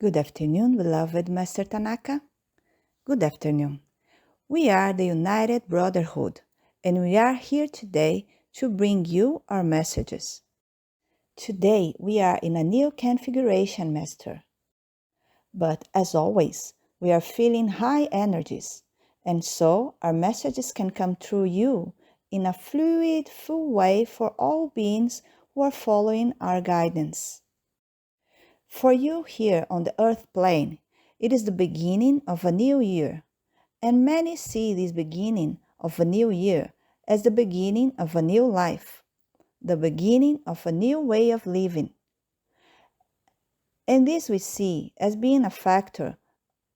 Good afternoon, beloved Master Tanaka. Good afternoon. We are the United Brotherhood, and we are here today to bring you our messages. Today, we are in a new configuration, Master. But as always, we are feeling high energies, and so our messages can come through you in a fluid, full way for all beings who are following our guidance. For you here on the earth plane, it is the beginning of a new year, and many see this beginning of a new year as the beginning of a new life, the beginning of a new way of living. And this we see as being a factor,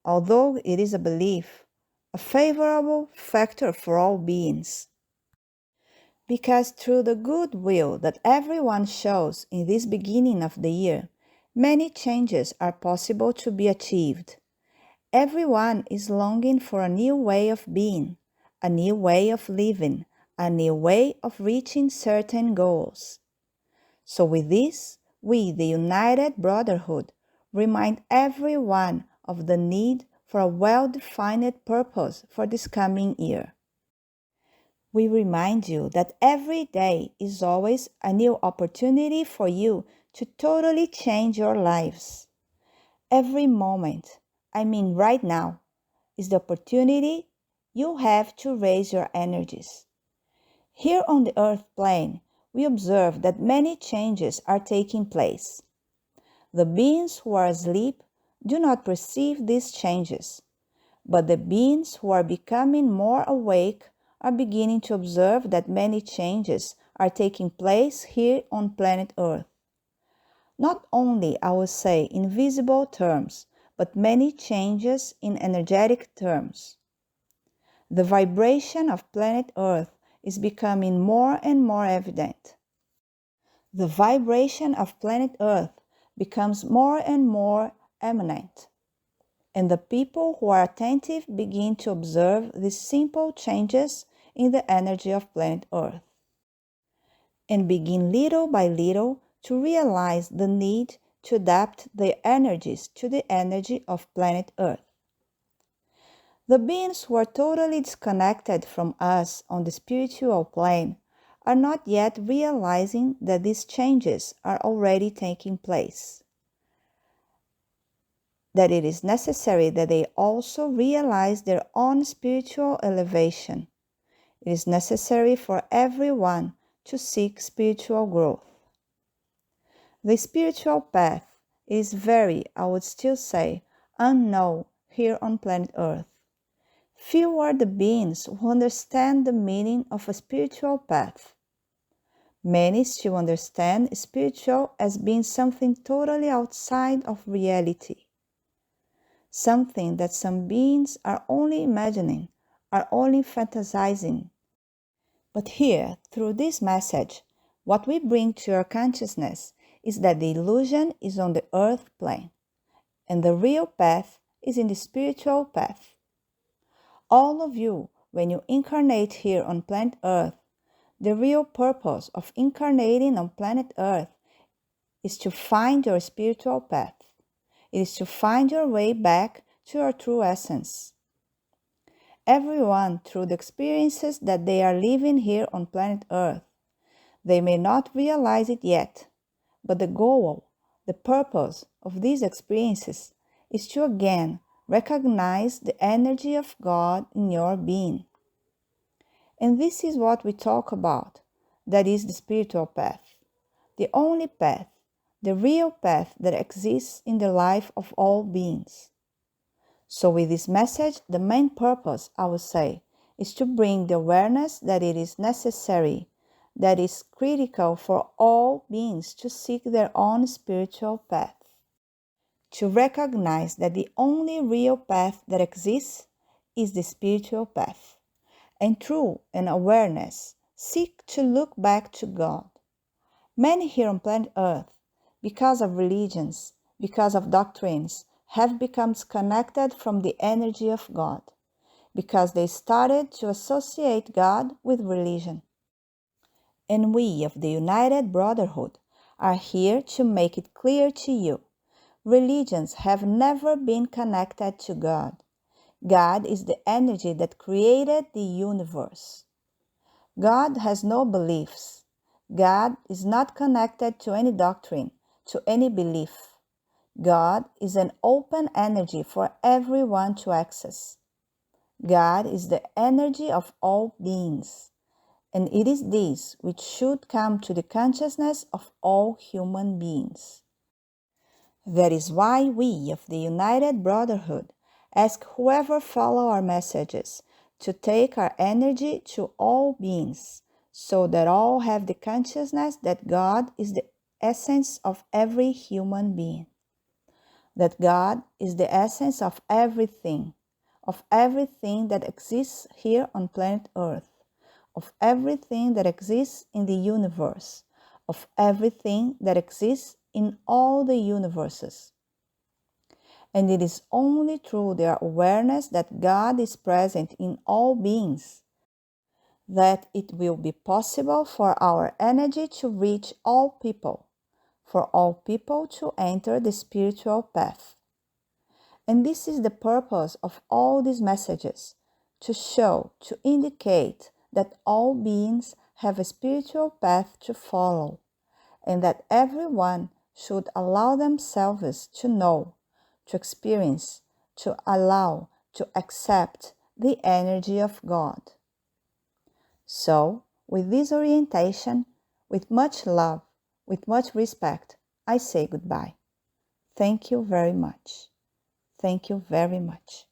although it is a belief, a favorable factor for all beings. Because through the goodwill that everyone shows in this beginning of the year, many changes are possible to be achieved. Everyone is longing for a new way of being, a new way of living, a new way of reaching certain goals. So with this, we, the United Brotherhood, remind everyone of the need for a well-defined purpose for this coming year. We remind you that every day is always a new opportunity for you to totally change your lives. Every moment, I mean right now, is the opportunity you have to raise your energies. Here on the earth plane, we observe that many changes are taking place. The beings who are asleep do not perceive these changes, but the beings who are becoming more awake are beginning to observe that many changes are taking place here on planet Earth. Not only, I will say, in visible terms, but many changes in energetic terms. The vibration of planet Earth is becoming more and more evident. The vibration of planet Earth becomes more and more eminent, and the people who are attentive begin to observe these simple changes in the energy of planet Earth, and begin little by little to realize the need to adapt their energies to the energy of planet Earth. The beings who are totally disconnected from us on the spiritual plane are not yet realizing that these changes are already taking place. That it is necessary that they also realize their own spiritual elevation. It is necessary for everyone to seek spiritual growth. The spiritual path is very, I would still say, unknown here on planet Earth. Few are the beings who understand the meaning of a spiritual path. Many still understand spiritual as being something totally outside of reality. Something that some beings are only imagining, are only fantasizing. But here, through this message, what we bring to your consciousness is that the illusion is on the earth plane, and the real path is in the spiritual path. All of you, when you incarnate here on planet Earth, the real purpose of incarnating on planet Earth is to find your spiritual path. It is to find your way back to your true essence. Everyone, through the experiences that they are living here on planet Earth, they may not realize it yet, but the goal, the purpose of these experiences is to again recognize the energy of God in your being. And this is what we talk about, that is the spiritual path, the only path, the real path that exists in the life of all beings. So with this message, the main purpose, I would say, is to bring the awareness that it is necessary, that is critical for all beings to seek their own spiritual path. To recognize that the only real path that exists is the spiritual path. And through an awareness, seek to look back to God. Many here on planet Earth, because of religions, because of doctrines, have become disconnected from the energy of God, because they started to associate God with religion. And we of the United Brotherhood are here to make it clear to you. religions have never been connected to God. God is the energy that created the universe. God has no beliefs. God is not connected to any doctrine, to any belief. God is an open energy for everyone to access. God is the energy of all beings, and it is this which should come to the consciousness of all human beings. That is why we of the United Brotherhood ask whoever follow our messages to take our energy to all beings, so that all have the consciousness that God is the essence of every human being, that God is the essence of everything that exists here on planet Earth, of everything that exists in the universe, of everything that exists in all the universes. And it is only through their awareness that God is present in all beings that it will be possible for our energy to reach all people, for all people to enter the spiritual path. And this is the purpose of all these messages, to show, to indicate that all beings have a spiritual path to follow, and that everyone should allow themselves to know, to experience, to allow, to accept the energy of God. So, with this orientation, with much love, with much respect, I say goodbye. Thank you very much. Thank you very much.